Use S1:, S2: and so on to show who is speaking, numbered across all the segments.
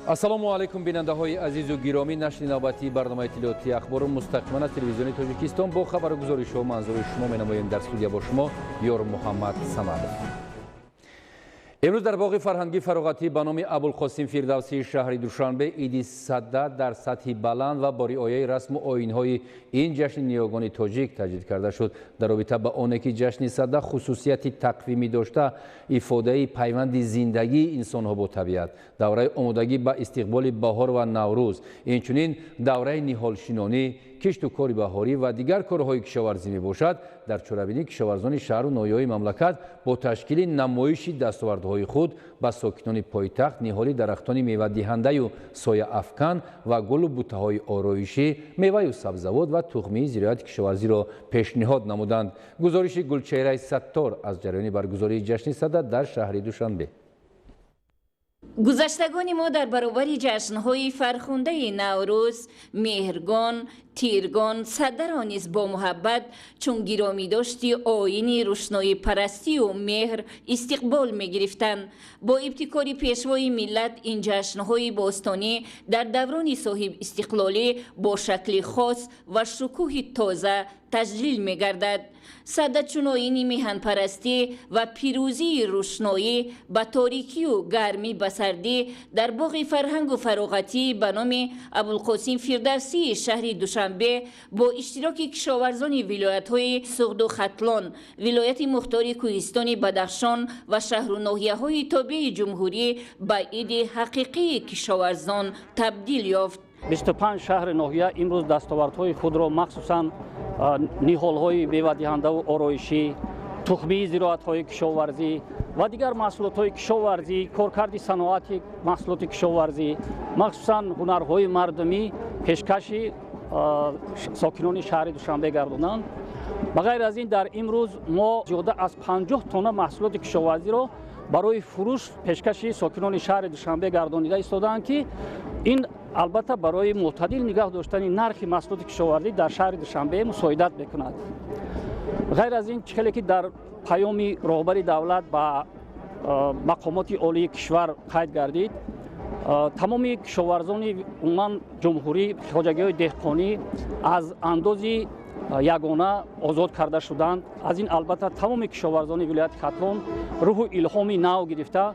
S1: ассалому алайкум бинандаҳои азизу гиромӣ. нашри навбатии барномаи иттилоъотии ахбору мустақиман аз телевизиони тоҷикистон бо хабару гузоришҳо манзури шумо менамоем. дар студия бо шумо ёр муҳаммад самадов. امروز در باغ فرهنگی فراغتی به نام ابوالقاسم فردوسی شهر دوشنبه عید سده در سطح بلند و با رعایت رسم و آیین‌های این جشن نیاگان تاجیک تجدید کرده شد. در رابطه با آن که جشن سده خصوصیت تقویمی داشته، ifade پیوند زندگی انسان‌ها با طبیعت، دوره آمادگی به استقبال بهار و نوروز، اینچنین دوره نهالشینانی، کشت و کار بهاری و دیگر کارهای کشاورزی می باشد. در چرابینی کشاورزان شهر و ناحیه‌های مملکت با تشکیل نمایش دستاوردهای خود به ساکنان پایتخت نهال درختان میوه دهنده و سایه افکن و گل و بوته‌های آرایشی، میوه و سبزیجات و تخمی زراعت کشاورزی را پیشنهاد نمودند. گزارش گلچهره ستار از جریان برگزاری جشن سده در شهر دوشنبه.
S2: گذشتگان ما در برابر جشن‌های فرخنده نوروز، مهرگان، تیرگان، سده را نیز با محبت چون گرامی داشتی آیین روشنایی پرستی و مهر استقبال می گرفتند. با ابتکاری پیشوای ملت این جشن‌های باستانی در دوران صاحب استقلالی با شکل خاص و شکوه تازه تجلیل می گردد. سده چون آیین میهن پرستی و پیروزی روشنایی با تاریکی و گرمی بسردی در باغ فرهنگ و فراغتی به نام ابوالقاسم فردوسی شهر دوشنبه با اشتراک کشاورزان ولایت‌های سغد و ختلان، ولایت مختار کوهستان بدخشان و شهر و ناحیه‌های تابع جمهوری به عید حقیقی کشاورزان تبدیل یافت.
S3: 25 شهر ناحیه امروز دستاوردهای خود را مخصوصاً نهال‌های میوه‌دهنده و آرایشی، تخمی زراعت‌های کشاورزی و دیگر محصولات‌های کشاورزی، کارکرد صنعتی محصولات کشاورزی، مخصوصاً هنرهای مردمی پیشکش ساکنان شهر دوشنبه گرداندند. بغیر از این در امروز ما زیاده از 50 تن محصولات کشاورزی را برای فروش پیشکش ساکنان شهر دوشنبه گردانیده ایستادند که این البته برای معتدل نگاه داشتن نرخ محصولات کشاورزی در شهر دوشنبه مساعدت میکند. غیر از این چیزی که در پیام رهبر دولت با مقامات عالی کشور قید گردید، تمام کشاورزان عموما جمهوری خواجگی‌های دهقانی از اندازی یگانه آزاد کرده شدند. از این البته تمام کشاورزان ولایت ختلان روح الهامی نو گرفته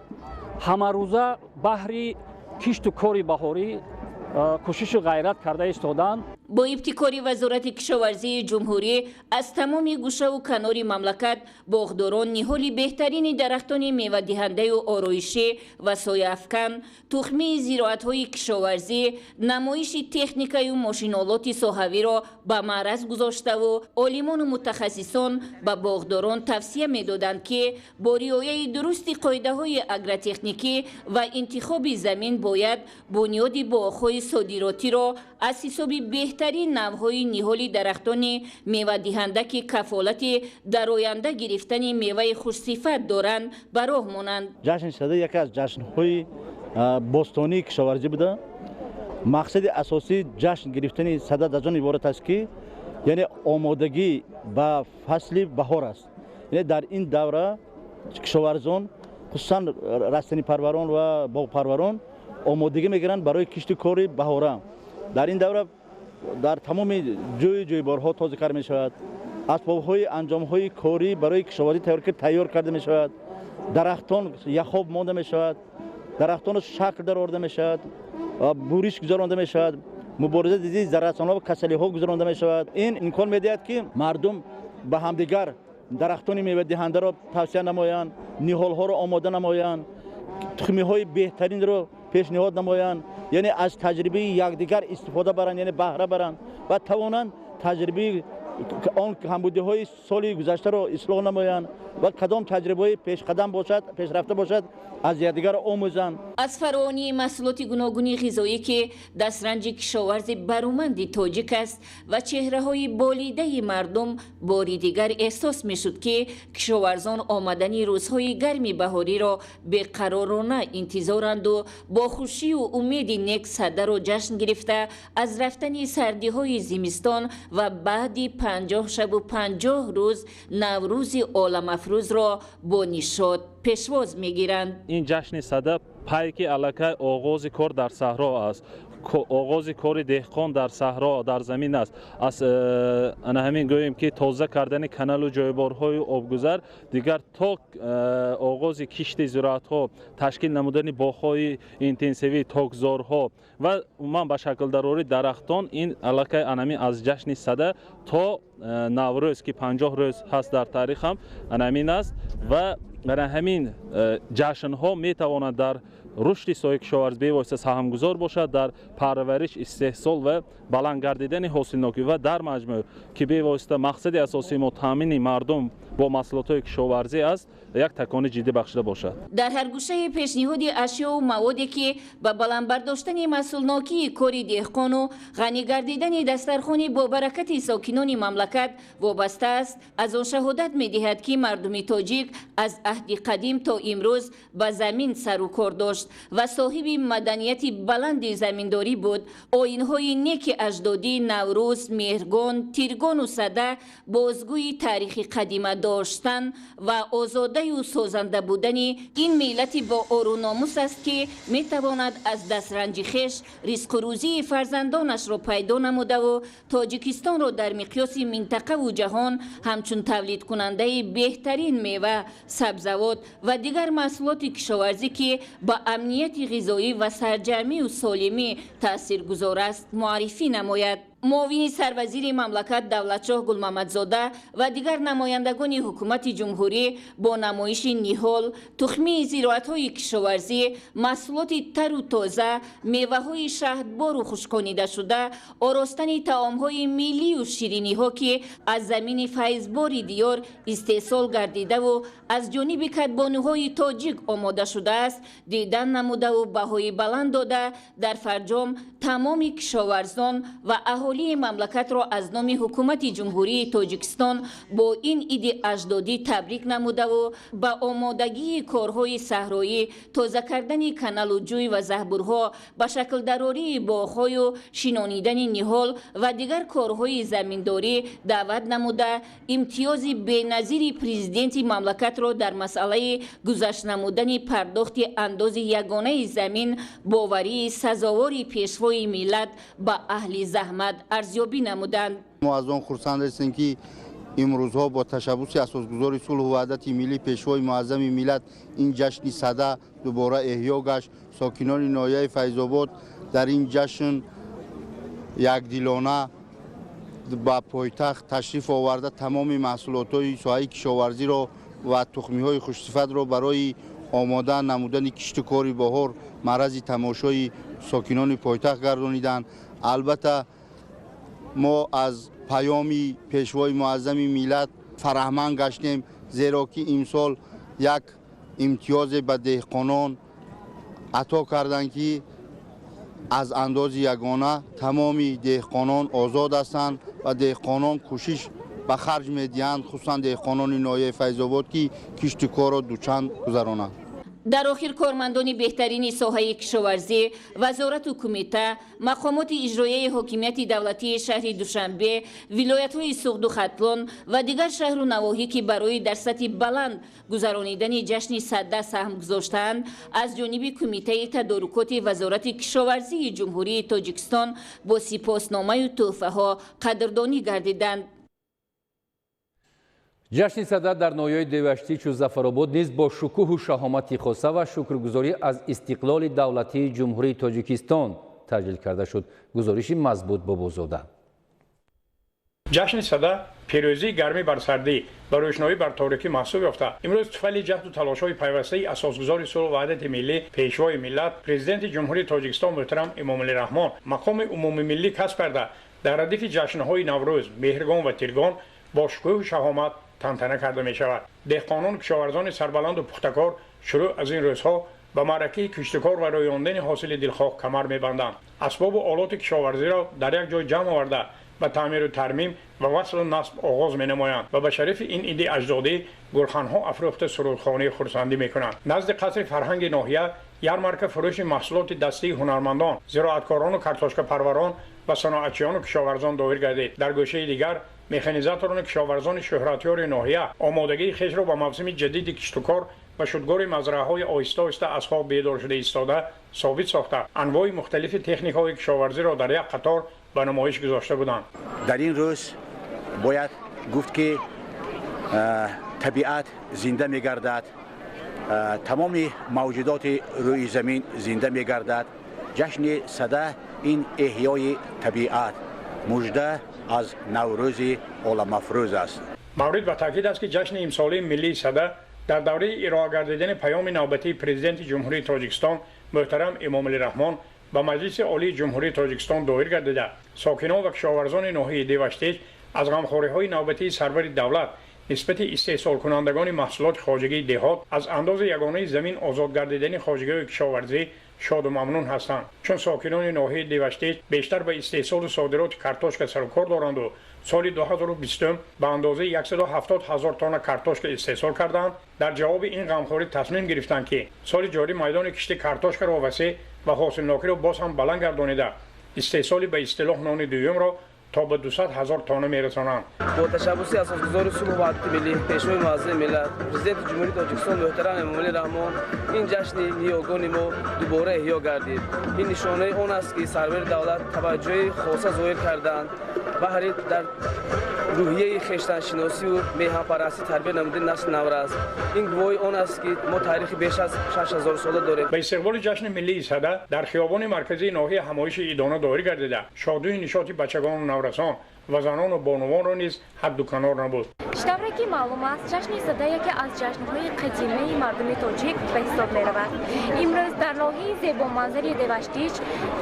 S3: همه روزه بهر کشت و کار بهاری کوشش و غیرت کرده ایستادند.
S2: با ابتکاری وزارت کشاورزی جمهوری از تمام گوشه و کنار مملکت باغداران نهال بهترین درختان میوه دهنده و آرایشی و سایه افکن، تخمی زراعت‌های کشاورزی، نمایش تکنیکی و ماشین‌آلات ساحوی را به معرض گذاشته و عالمان و متخصصان به باغداران توصیه می‌دادند که با رعایت درست قاعده‌های اگرتکنیکی و انتخاب زمین باید بنیاد باغ‌های صادراتی را از حساب بهترین نوع‌های نهال درختان میوه دهنده که کفالت در آینده گرفتن میوه خوش‌صفت دارند به راه مانند.
S4: جشن سده یکی از جشن‌های باستانی کشاورزی بوده. مقصد اساسی جشن گرفتن سده در جان عبارت است که یعنی آمادگی به فصل بهار است. یعنی در این دوره کشاورزان خصوصا رستنی پروران و باغ پروران آمادگی میگیرند برای کشت کار بهاره. در این دوره در تمام جوی بارها تازه کار می شود. اسباب‌های انجام‌های کاری برای کشاورزی تیار کرده می شود. درختان یخاب مانده می شود. درختان شکل در آورده می شود. بوریش گذرانده می شود. مبارزه ضد ضررسان‌ها و کسلی‌ها گذرانده می شود. این امکان می‌دهد که مردم به همدیگر درختان میوه دهنده را توصیه نمایند، نهال‌ها را آماده نمایند، تخمی‌های بهترین را پیشنهاد نمایند، یعنی از تجربه یکدیگر استفاده برند، یعنی بهره برند و توانند تجربه آن کمبودی‌های سال گذشته را اصلاح نمایند و کدام تجربه پیش قدم باشد پیشرفته باشد از یکدیگر آموزند.
S2: از فراوانی محصولات گوناگون غذایی که دسترنج کشاورز برومند تاجیک است و چهره‌های بالیده مردم باری دیگر احساس می‌شد که کشاورزان آمدن روزهای گرم بهاری را بی‌قرارانه انتظارند و با خوشی و امید نیک صدر را جشن گرفته از رفتن سردی‌های زمستان و بعد 50 شب و 50 روز نوروز عالم افروز را با نشاط پیشواز می‌گیرند.
S5: این جشن صده پیک علاقه آغاز کار در صحرا است. آغاز کار دهقان در صحرا در زمین است. از همین گوییم که تازه کردن کانال و جایبارهای آبگذر دیگر تا آغاز کشت زراعت‌ها تشکیل نمودن باغ‌های اینتنسیوی تاکزارها و عموما به شکل درآوری درختان این علاقه انمی از جشن صده تا نوروز که 50 روز هست در تاریخ هم انمین است و برای همین جشن ها می تواند در رشد سایه کشاورزی به واسطه سهامگذار باشد در پرورش استحصال و بلند گردیدن حاصلناکی و در مجموع که به واسطه مقصد اساسی ما تامین مردم با محصولات کشاورزی است یک تکان جدی بخشیده باشد.
S2: در هر گوشه پیشنهاد اشیا و موادی که به بلند برداشتن محصولناکی کار دهقان و غنی گردیدن دسترخوان با برکت ساکنان مملکت وابسته است از آن شهادت می‌دهد که مردم تاجیک از عهد قدیم تا امروز به زمین سر و کار داشت و صاحب مدنیت بلند زمینداری بود. آیین‌های نیک اجدادی نوروز، مهرگان، تیرگان و صده بازگوی تاریخ قدیمه داشتن و آزاده و سازنده بودن این ملت با آر و ناموس است که میتواند از دسترنج خویش رزق و روزی فرزندانش را پیدا نموده و تاجیکستان را در مقیاس منطقه و جهان همچون تولید کننده بهترین میوه، سبزیجات و دیگر محصولات کشاورزی که با امنیت غذایی و سرجمی و سالمی تاثیرگذار است معرفی نماید. معاون سروزیر مملکت دولتشاه گلمحمدزاده و دیگر نمایندگان حکومت جمهوری با نمایش نهال، تخمی زراعت‌های کشاورزی، محصولات تر و تازه، میوه‌های شهدبار و خشکانیده شده، آراستن طعام‌های ملی و شیرینی‌ها که از زمین فیض‌بار دیار استحصال گردیده و از جانب کدبانوهای تاجیک آماده شده است، دیدن نموده و بهای بلند داده در فرجام تمام کشاورزان و اهالی مملکت را از نام حکومت جمهوری تاجیکستان با این عید اجدادی تبریک نموده و با آمادگی کارهای صحرایی، تازه کردن کانال و جوی و زهبورها، به شکل درآوری باغ‌های و شینانیدن نهال و دیگر کارهای زمینداری دعوت نموده امتیاز بی‌نظیر پرزیدنت مملکت را در مسئله گذشت نمودن پرداخت انداز یگانه زمین باوری سزاوار پیشوای ملت به اهل زحمت ارزیابی نمودند.
S6: ما از آن خرسند هستیم که امروزها با تشبث اساسگذار صلح و وحدت ملی پیشوای معظم ملت این جشن صده دوباره احیا گشت. ساکنان ناحیه فیض‌آباد در این جشن یکدلانه با پایتخت تشریف آورده تمام محصولات ساحه کشاورزی را و تخمی‌های خوش‌صفت را برای آماده نمودن کشت کاری بهار معرض تماشای ساکنان پایتخت گردانیدند. البته ما از پیامی پیشوای معظم ملت فرهمند گشتیم، زیرا که امسال یک امتیاز به دهقانان عطا کردند که از انداز یگانه تمام دهقانان آزاد هستند و دهقانان کوشش به خرج می‌دهند، خصوصا دهقانان ناحیه فیض‌آباد که کشت کار را دوچند گذرانند.
S2: در آخر کارمندان بهترین ساحه کشاورزی، وزارت و کمیته، مقامات اجرایی حاکمیت دولتی شهر دوشنبه، ولایت‌های سوخت و ختلان و دیگر شهر و نواحی که برای در سطح بلند گذرانیدن جشن صده سهم گذاشتند، از جانب کمیته تدارکات وزارت کشاورزی جمهوری تاجیکستان با سپاسنامه و تحفه‌ها قدردانی گردیدند.
S1: جشن صده در ناحیه دیوشتی چو ظفرآباد نیز با شکوه و شهامت خاصه و شکرگزاری از استقلال دولتی جمهوری تاجیکستان تجلیل کرده شد. گزارش مضبوط بابازاده.
S7: جشن صده پیروزی گرمی بر سردی و روشنایی بر تاریکی محسوب یافته. امروز طفل جهد و تلاش‌های پیوسته اساسگزار صلح و وحدت ملی پیشوای ملت پرزیدنت جمهوری تاجیکستان محترم امام علی رحمان مقام عمومی ملی کسب کرده در ردیف جشن‌های نوروز، مهرگان و تیرگان با شکوه و شهامت تنتنه کرده می شود. دهقانان، کشاورزان سربلند و پختکار شروع از این روزها به معرکه کشتکار و رویاندن حاصل دلخواه کمر می‌بندند. اسباب و آلات کشاورزی را در یک جای جمع آورده به تعمیر و ترمیم و وصل و نصب آغاز می‌نمایند و به شرف این ایده اجدادی گلخان‌ها افروخته سرودخانه خرسندی می‌کنند. نزد قصر فرهنگ ناحیه یارمارک فروش محصولات دستی هنرمندان، زراعتکاران و کارتاشک پروران و صنایعچیان و کشاورزان دایر گردید. در گوشه دیگر مکانیزاتوران و کشاورزان شهرتیار ناحیه آمادگی خود را به موسم جدید کشتکار و شدگار مزرعه‌های آهسته آهسته از خواب بیدار شده ایستاده ثابت ساخته انواع مختلف تکنیک‌های کشاورزی را در یک قطار به نمایش گذاشته بودند.
S8: در این روز باید گفت که طبیعت زنده می‌گردد، تمام موجودات روی زمین زنده می‌گردد. جشن صده این احیای طبیعت مژده از نوروز عالم افروز است.
S7: مورد به تاکید است که جشن امسالی ملی صده در دوره ارائه گردیدن پیام نوبتی پرزیدنت جمهوری تاجیکستان محترم امام علی رحمان به مجلس عالی جمهوری تاجیکستان دایر گردیده. ساکنان و کشاورزان ناحیه دیوشتیج از غمخوری‌های نوبتی سرور دولت نسبت استحصال کنندگان محصولات خواجگی دهات از انداز یگانه زمین آزاد گردیدن خواجگی کشاورزی شاد و ممنون هستند، چون ساکنان ناحیه دیوشتیج بیشتر به استحصال و صادرات کارتاشک سر و کار دارند و سال 2020 به اندازه 170,000 تن کارتاشک استحصال کردند. در جواب این غمخوری تصمیم گرفتند که سال جاری میدان کشت کارتاشک را وسیع و حاصلناکی را باز هم بلند گردانیده استحصال به اصطلاح نان دوم را تا به 200,000 تن میرسانند.
S9: با تشبث اساسگذار صلح و وحدت ملی پیشوای معظم ملت پرزیدنت جمهوری تاجیکستان محترم امام علی رحمان این جشن نیاگان ما دوباره احیا گردید. این نشانه آن است که سرور دولت توجه خاصه ظاهر کردند و هر در روحیه خویشتن‌شناسی و میهن‌پرستی تربیت نموده نسل نو است. این گواهی آن است که ما تاریخ بیش از 6000 ساله داریم.
S7: به استقبال جشن ملی صده در خیابان مرکزی ناحیه همایش ایدانه دایر گردیده. شادی نشاط بچگان و نورسان و زنان و بانوان را نیز حد و کنار نبود.
S10: طوری که معلوم است جشن صده یکی از جشن‌های قدیمی مردم تاجیک به حساب می‌رود. امروز در ناحیه زیبا منظری دیوشتیج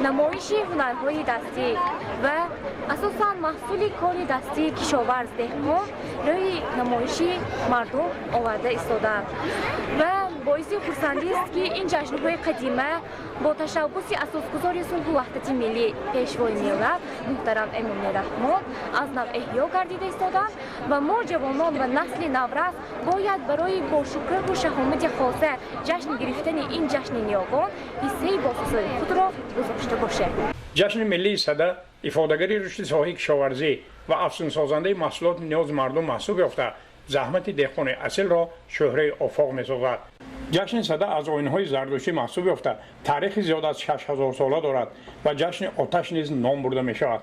S10: نمایش هنرهای دستی و اساساً محصول کار دستی کشاورز دهقان روی نمایش مردم آورده ایستادند و باعث خرسندی است که این جشن‌های قدیمی با تشبث اساسگذار صلح و وحدت ملی پیشوای ملت محترم امام علی رحمان از نو احیا گردیده ایستادند و ما جوانان و نسل نورس باید برای با شکوه و شهامت خاصه جشن گرفتن این جشن نیاگان حصه باسازی خود را گذاشته باشد.
S7: جشن ملی صده افادهگری رشد ساحه کشاورزی و افزون سازنده محصولات نیاز مردم محسوب یافته زحمت دهقان اصیل را شهره آفاق می‌سازد. جشن صده از آیین‌های زردشتی محسوب یافته تاریخ زیاد از 6000 ساله دارد و جشن آتش نیز نام برده می‌شود.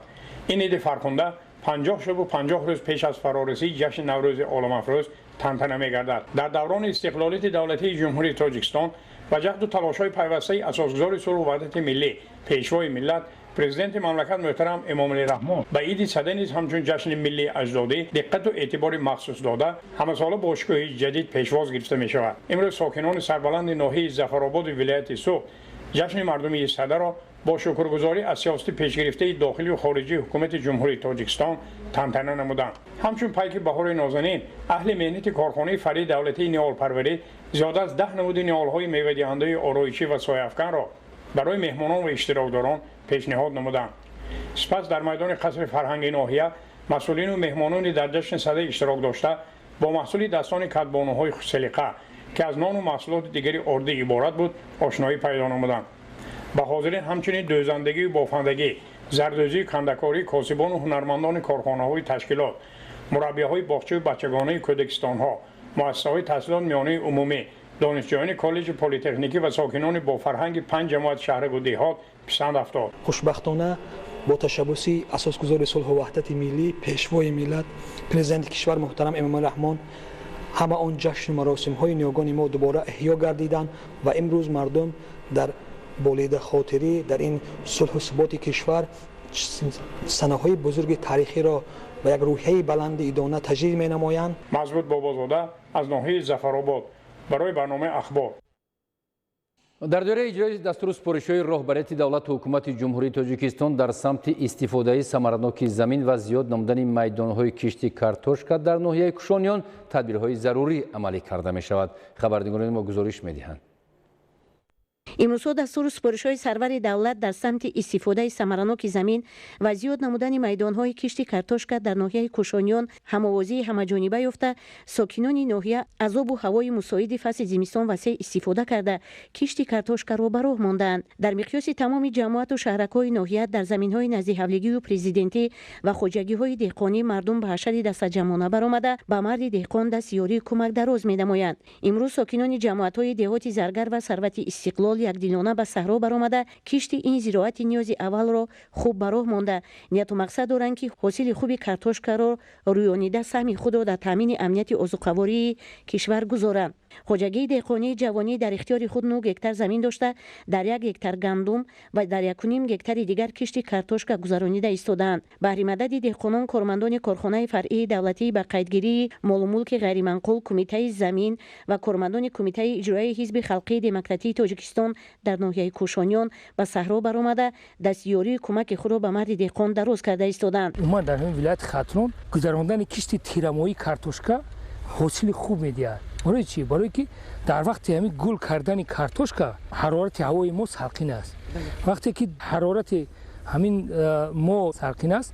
S7: این ایده فرخنده 50 شب و 50 روز پیش از فرارسی جشن نوروز عالم افروز تنتنه می‌گردد. در دوران استقلالیت دولتی جمهوری تاجیکستان و جهد و تلاش‌های پیوسته اساسگذار صلح و وحدت ملی پیشوای ملت پرزیدنت مملکت محترم امام علی رحمان به عید صده نیز همچون جشن ملی اجدادی دقت و اعتبار مخصوص داده همه ساله با شکوه جدید پیشواز گرفته می شود. امروز ساکنان سربلند ناحیه ظفرآباد ولایت سوخت جشن مردمی صده را با شکرگزاری از سیاست پیشگرفته داخلی و خارجی حکومت جمهوری تاجیکستان تنتنه نمودند. همچون پیک بهار نازنین اهل مهنت کارخانه فری دولتی نهال پروری زیاد از 10 نمود نهال‌های میوه دهنده آرایشی و سایه افکن را برای مهمانان و اشتراکداران پیشنهاد نمودند. سپس در میدان قصر فرهنگ ناحیه مسئولین و مهمانان در جشن صده اشتراک داشته با محصول دستان کدبانوهای سلیقه که از نان و محصولات دیگری آرده عبارت بود آشنایی پیدا نمودند. به حاضرین همچنین دوزندگی و بافندگی، زردوزی، کندکاری، کاسبان و هنرمندان کارخانه‌های تشکیلات، مربی‌های باغچه و بچگانه کودکستان‌ها، مؤسسه‌های تحصیلات میانه عمومی، دانشجویان کالج پلی‌تکنیکی و ساکنان با فرهنگ 5 جماعت شهر و دیهات پسند افتاد.
S11: خوشبختانه با تشبث اساسگذار صلح و وحدت ملی پیشوای ملت پرزیدنت کشور محترم امام رحمان همه آن جشن مراسم‌های نیاگان ما دوباره احیا گردیدند و امروز مردم در بالید خاطری در این صلح و ثبات کشور سنه‌های بزرگ تاریخی را و یک روحیه بلند ایدانه تجدید می‌نمایند.
S7: مزبوط بابازاده از ناحیه ظفرآباد برای برنامه اخبار.
S1: дар доираи иҷрои дастури супоришҳои роҳбарияти давлату ҳукумати ҷумҳурии тоҷикистон дар самти истифодаи самараноки замин ва зиёд намудани майдонҳои кишти картошка дар ноҳияи кушониён тадбирҳои зарурӣ амалӣ карда мешавад. хабардигарони мо гузориш медиҳанд.
S12: имрӯзҳо дастури супоришҳои сарвари давлат дар самти истифодаи самараноки замин ва зиёд намудани майдонҳои кишти картошка дар ноҳияи кушониён ҳамовозии ҳамаҷониба ёфта, сокинони ноҳия аз обу ҳавои мусоиди фасли зимистон васеъ истифода карда кишти картошкаро ба роҳ мондаанд. дар миқёси тамоми ҷамоату шаҳракҳои ноҳия дар заминҳои назди ҳавлигию президентӣ ва хоҷагиҳои деҳқонӣ мардум ба ҳашари дастаҷамона баромада ба марди деҳқон дасти ёрии кӯмак дароз менамоянд. имрӯз сокинони ҷамоатҳои деҳоти заргар ва сарвати истиқлол якдилона ба саҳро баромада кишти ин зироати ниёзи аввалро хуб ба роҳ монда нияту мақсад доранд ки ҳосили хуби картошкаро рӯёнида саҳми худро дар таъмини амнияти озуқавории кишвар гузоранд. хоҷагии деҳқонии ҷавонӣ дар ихтиёри худ 9 гектар замин дошта дар 1 гектар гандум ва дар 1.5 гектари дигар кишти картошка гузаронида истодаанд. баҳримадади деҳқонон кормандони корхонаи фаръии давлатии ба қайдгирии молумулки ғайриманқул, кумитаи замин ва кормандони кумитаи иҷроии ҳизби халқии демократии тоҷикистон дар ноҳияи кушониён ба саҳро баромада дастиёрии кӯмаки худро ба марди деҳқон дароз карда истодаанд.
S13: уман дар ҳамин вилояти хатрон гузарондани кишти тирамоҳии картошка ҳосили хуб медиҳад. барои чӣ? барое ки дар вақти ҳамин гул кардани картошка ҳарорати ҳавои мо салқин аст. вақте ки ҳарорати ҳамин мо салқин аст,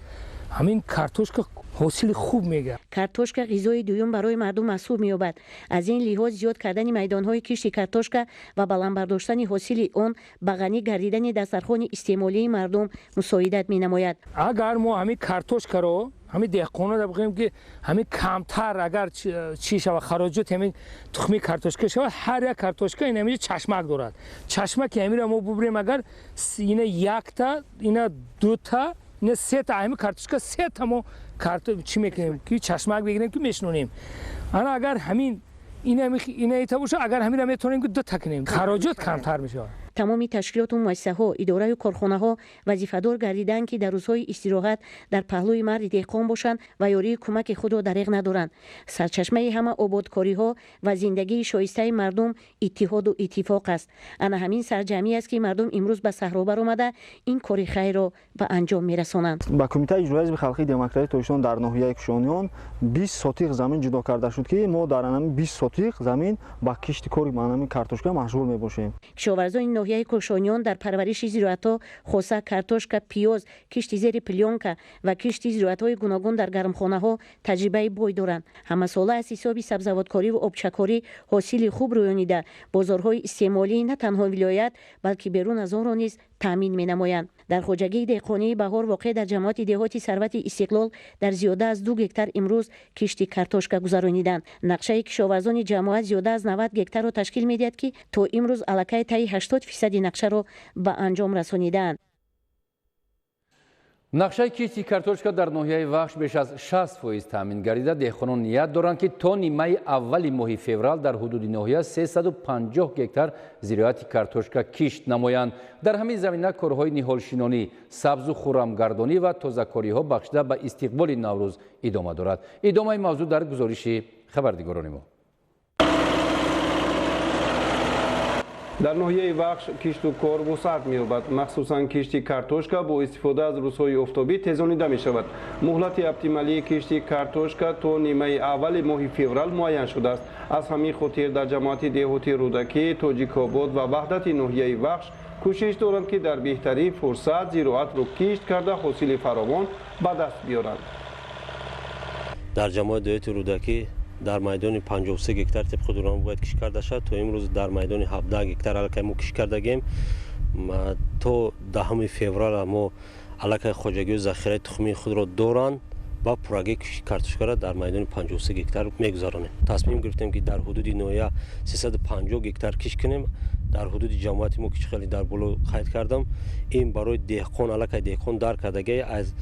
S13: ҳамин картошка ҳосили хуб мегӯяд.
S12: картошка ғизои дуюм барои мардум маҳсуб меёбад. аз ин лиҳоз зиёд кардани майдонҳои кишти картошка ва баландбардоштани ҳосили он ба ғанӣ гардидани дастархони истеъмолии мардум мусоидат менамояд.
S13: агар мо ҳамин картошкаро ҳамин деҳқонона бигӯем ки ҳамин камтар агар чӣ шавад хароҷоти ҳамин тухми картошка шавад, ҳар як картошка ин ҳаминҷо чашмак дорад. чашмаки ҳаминро мо бубурем агар ина якта, ина дута, ина сета ҳамин картошка сета мо чӣ мекунем ки чашмак бигирем ки мешинонем. ана агар ҳамин ина ита боша, агар ҳаминро метавонем ки дута кунем, хароҷот камтар мешавад.
S12: тамоми ташкилоту муассисаҳо, идораyu корхонаҳо вазифадор гардиданд ки дар рӯзҳои истироҳат дар паҳлӯи марди деҳқон бошанд ва ёрии кӯмаки худро дареғ надоранд. сарчашмаи ҳама ободкориҳо ва зиндагии шоистаи мардум иттиҳоду иттифоқ аст. ана ҳамин сарҷамъӣ аст ки мардум имрӯз ба саҳро баромада ин кори хайрро ба анҷом мерасонанд.
S14: ба кумитаи иҷроии ҳизби халқии демократии тоҷикистон дар ноҳияи кушониён 20 сотиқ замин ҷудо карда шуд ки мо дар ҳамин 20 сотиқ замин ба кишти кори ҳамин картошка машғул мебошем.
S12: кишоварзони ноҳияи кушониён дар парвариши зироатҳо хоса картошка, пиёз, кишти зери плёнка ва кишти зироатҳои гуногун дар гармхонаҳо таҷрибаи бой доранд. ҳамасола аз ҳисоби сабзавоткорӣ ва обчакорӣ ҳосили хуб рӯёнида бозорҳои истеъмолӣ на танҳо вилоят балки берун аз онро низ таъмин менамоянд. дар хоҷагии деҳқонии баҳор воқеъ дар ҷамоати деҳоти сарвати истиқлол дар зиёда аз 2 гектар имрӯз кишти картошка гузарониданд. нақшаи кишоварзони ҷамоат зиёда аз 90 гектарро ташкил медиҳад ки то имрӯз аллакай таи 80% нақшаро ба анҷом расонидаанд.
S1: нақшаи кишти картошка дар ноҳияи вахш беш аз 60% таъмин гардида деҳқонон ният доранд ки то нимаи аввали моҳи феврал дар ҳудуди ноҳия 350 гектар зироати картошка кишт намоянд. дар ҳамин замина корҳои ниҳолшинонӣ, сабзу хуррамгардонӣ ва тозакориҳо бахшида ба истиқболи наврӯз идома дорад. идомаи мавзӯъ дар гузориши хабардигарони мо.
S15: дар ноҳияи вахш кишту кор вусъат меёбад. махсусан кишти картошка бо истифода аз рӯзҳои офтобӣ тезонида мешавад. муҳлати оптималии кишти картошка то нимаи аввали моҳи феврал муайян шудааст. аз ҳамин хотир дар ҷамоати деҳоти рӯдакӣ, тоҷикобод ва ваҳдати ноҳияи вахш кӯшиш доранд ки дар беҳтарин фурсат зироатро кишт карда ҳосили фаровон ба даст биёранд.
S16: дар ҷамоати деҳоти рӯдакӣ дар майдони 53 гектар тибқи дурнама бояд киш карда шавад. то имрӯз дар майдони 17 гектар аллакай мо киш кардагем. то 10 феврал мо аллакай хоҷагию захираи тухмии худро доранд ба пуррагии картошкаро дар майдони 53 гектар мегузаронем. тасмим гирифтем ки дар ҳудуди ноҳия 350 гектар киш кунем. дар ҳудуди ҷамоати мо киш хеле дар боло қайд кардам. ин барои деҳқон аллакай деҳқон дар кардагӣ аз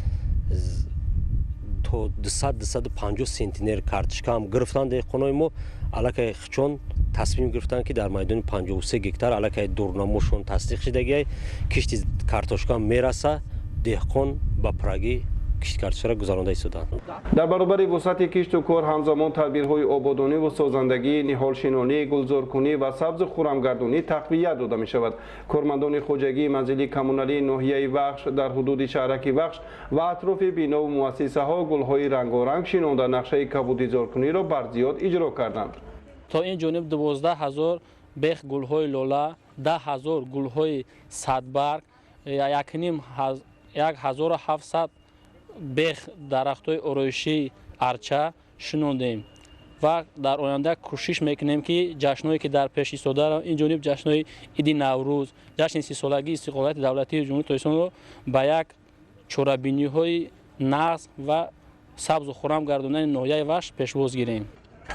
S16: то 200-250 сентинер картошка ҳам гирифтанд деҳқонои мо. аллакай хичон тасмим гирифтанд ки дар майдони 53 гектар аллакай дурнамошон тасдиқ шудагӣ кишти картошка мераса деҳқон ба пуррагӣ кишти картошка гузаронда истоданд.
S15: дар баробари вусъати кишту кор ҳамзамон тадбирҳои ободонӣ ва созандагӣ, ниҳолшинонӣ, гулзоркунӣ ва сабзу хӯрамгардонӣ тақвият дода мешавад. кормандони хоҷагии манзили коммуналии ноҳияи Вахш дар ҳудуди шаҳраки Вахш ва атрофи бинову муассисаҳо гулҳои рангоранг шинонда нақшаи кабудизоркуниро барзиёд иҷро карданд.
S3: то ин ҷониб 12,000 бех гулҳои лола, 10,000 гулҳои садбарг, 1,700 бех дарахтҳои ороишии арча шинондем ва дар оянда кӯшиш мекунем ки ҷашнҳое ки дар пеш истодаро ин ҷониб ҷашнҳои иди наврӯз, ҷашни 30-солагии истиқлолияти давлатии ҷумҳурии Тоҷикистонро ба як чорабиниҳои нағз ва сабзу хӯрам гардонидани ноҳияи Вахш пешвоз гирем.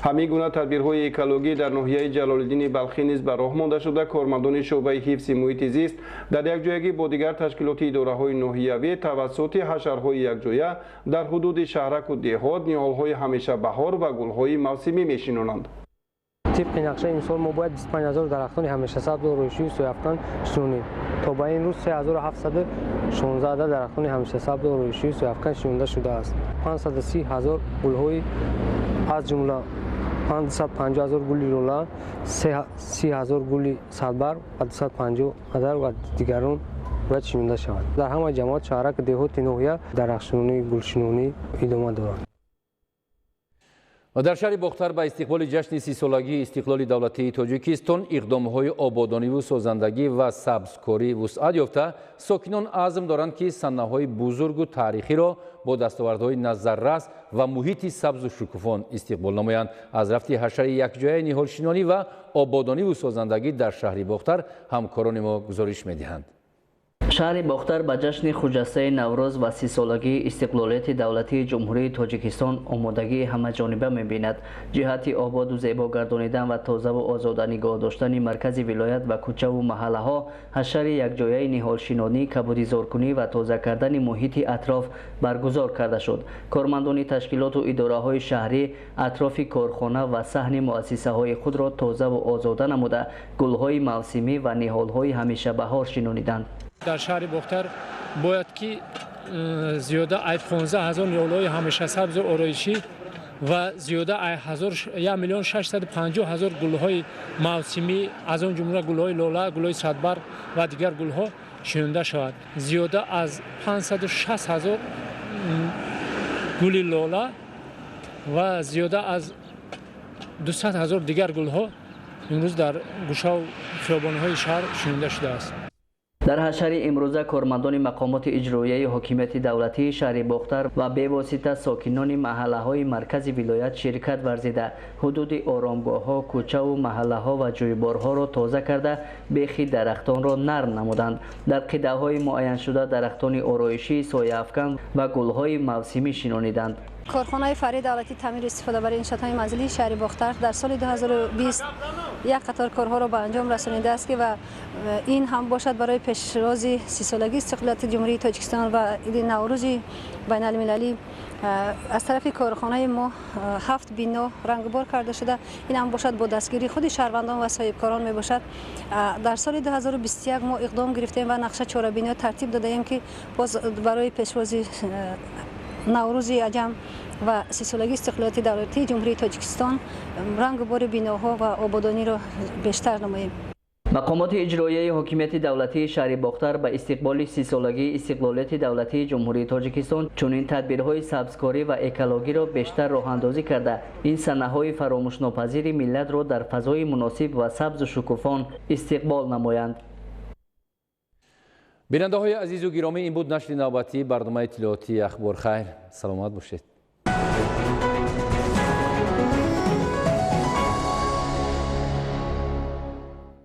S15: ҳамин гуна тадбирҳои экологӣ дар ноҳияи Ҷалолиддини Балхӣ низ ба роҳ монда шуда, кормандони шуъбаи ҳифзи муҳити зист дар якҷоягӣ бо дигар ташкилоти идораҳои ноҳиявӣ тавассути ҳашарҳои якҷоя дар ҳудуди шаҳраку деҳот ниҳолҳои ҳамешабаҳор ва гулҳои мавсимӣ мешинонанд.
S17: طبق نقشه امسال ما باید 25,000 درختان همیشه‌سبز و رویشی سویافکن شنونیم. تا به این روز 3,716 درختان همیشه‌سبز و رویشی سویافکن شنونده شده است. 530,000 گل‌های از جمله 550,000 گل لولا، 30,000 گل سالبر و 250,000 و دیگران باید شنونده شود. در همه جماعت شهرک دهات نوحیه درختشنونی گلشنونی ادامه دارد.
S1: و در شهر باختر با استقبال جشن 30-سالگی استقلال دولتی تاجیکستان اقدام‌های آبادانی و سازندگی و سبزکاری وسعت یافته، ساکنان عزم دارند که صحنه‌های بزرگ و تاریخی را با دستاوردهای نظررس و محیط سبز و شکوفان استقبال نمایند. از رفت حشر یکجای نهالشینانی و آبادانی و سازندگی در شهر باختر همکاران ما گزارش می‌دهند.
S18: شهر باختر به جشن خجسته نوروز و 30-سالگی استقلالیت دولتی جمهوری تاجیکستان آمادگی همه‌جانبه می‌بیند. جهت آباد و زیبا گردانیدن و تازه و آزاد نگاه داشتن مرکز ولایت و کوچه و محله‌ها، حشر یکجایی نهالشینانی، کبودیزارکنی و تازه کردن محیط اطراف برگزار کرده شد. کارمندان تشکیلات و اداره‌های شهری اطراف کارخانه و صحن مؤسسه‌های خود را تازه و آزاد نموده، گل‌های موسمی و نهال‌های همیشه بهار شنونیدند.
S13: در شهر باختر باید که زیاده 15,000 نیالای همیشه سبز و آرایشی و زیاده 1,650,000 گل‌های موسمی از آن جمله گل‌های لاله، گل‌های صدبرگ و دیگر گل‌ها شنونده شود. زیاده از 560,000 گل لاله و زیاده از 200,000 دیگر گل‌ها امروز در گوشه و خیابان‌های شهر شنونده شده است.
S18: در حشر امروزه کارمندان مقامات اجرایی حاکمیت دولتی شهر باختر و به واسطه ساکنان محله‌های مرکز ولایت شرکت ورزیده حدود آرامگاه‌ها، کوچه و محله‌ها و جویبارها را تازه کرده بیخ درختان را نرم نمودند. در قطعه‌های معین شده درختان آرایشی، سایه‌افکن و گل‌های موسمی شنونیدند.
S19: کارخانه فری دولتی تعمیر استفاده برای انشاءات منزلی شهر باختر در سال 2020 یک قطار کارها را به انجام رسانیده است که و این هم باشد برای پیشروز 30-سالگی استقلالیت جمهوری تاجیکستان و عید نوروز بین المللی. از طرف کارخانه ما 7 بینا رنگبار کرده شده. این هم باشد با دستگیری خود شهروندان و صاحبکاران می باشد. در سال 2021 ما اقدام گرفتیم و نقشه 4 بینا ترتیب داده ایم که باز برای پیشروزی نوروز عجم و 30-سالگی استقلالیت دولتی جمهوری تاجیکستان رنگبار بیناها و آبادانی را بیشتر نماییم.
S18: مقامات اجرایی حاکمیت دولتی شهر باختر به استقبال 30-سالگی استقلالیت دولتی جمهوری تاجیکستان چنین تدبیرهای سبزکاری و اکولوژی را بیشتر راه‌اندازی کرده این صحنه‌های فراموش‌ناپذیر ملت را در فضای مناسب و سبز و شکوفان استقبال نمایند.
S1: بیننده های عزیز و گرامی، این بود نشر نوبتی برنامه اطلاعاتی اخبار خیر. سلامت باشید.